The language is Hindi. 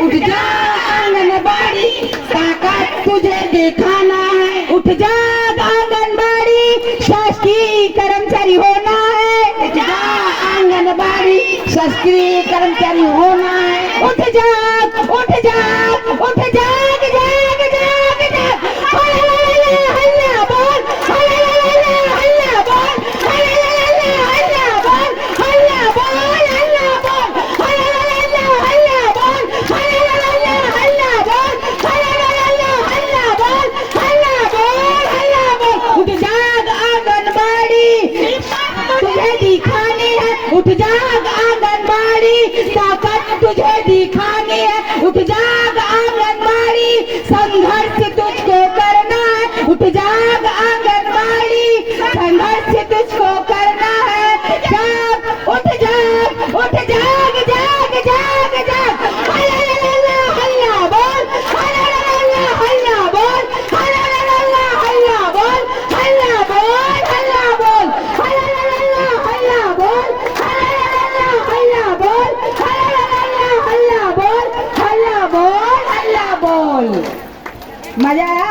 उठ जा आंगनबाड़ी, ताकत तुझे दिखाना है। उठ जा आंगनबाड़ी, शासकीय कर्मचारी होना है। उठ जा आंगनबाड़ी, शासकीय कर्मचारी होना है। उठ जा उठ जा उठ जाग जाग जाग जाग, हल्ला बोल, हल्ला बोल, हल्ला बोल, हल्ला बोल, हल्ला बोल, हल्ला बोल, हल्ला बोल, हल्ला बोल, हल्ला बोल। उठ जाग आंगनबाड़ी, तुझे दिखानी है। उठ जाग आंगनबाड़ी, ताकत तुझे दिखानी है। उठ जाग आंगनबाड़ी, संघर्ष तुझको करना है। उठ जाग आंगनबाड़ी, संघर्ष तुझको करना है। जाग उठ जाग उठ जाग जाग जाग जाग, हल्ला बोल, हल्ला बोल, हल्ला बोल, हल्ला बोल, हल्ला बोल, हल्ला बोल, हल्ला बोल, हल्ला बोल, हल्ला बोल, हल्ला बोल। मजा आया?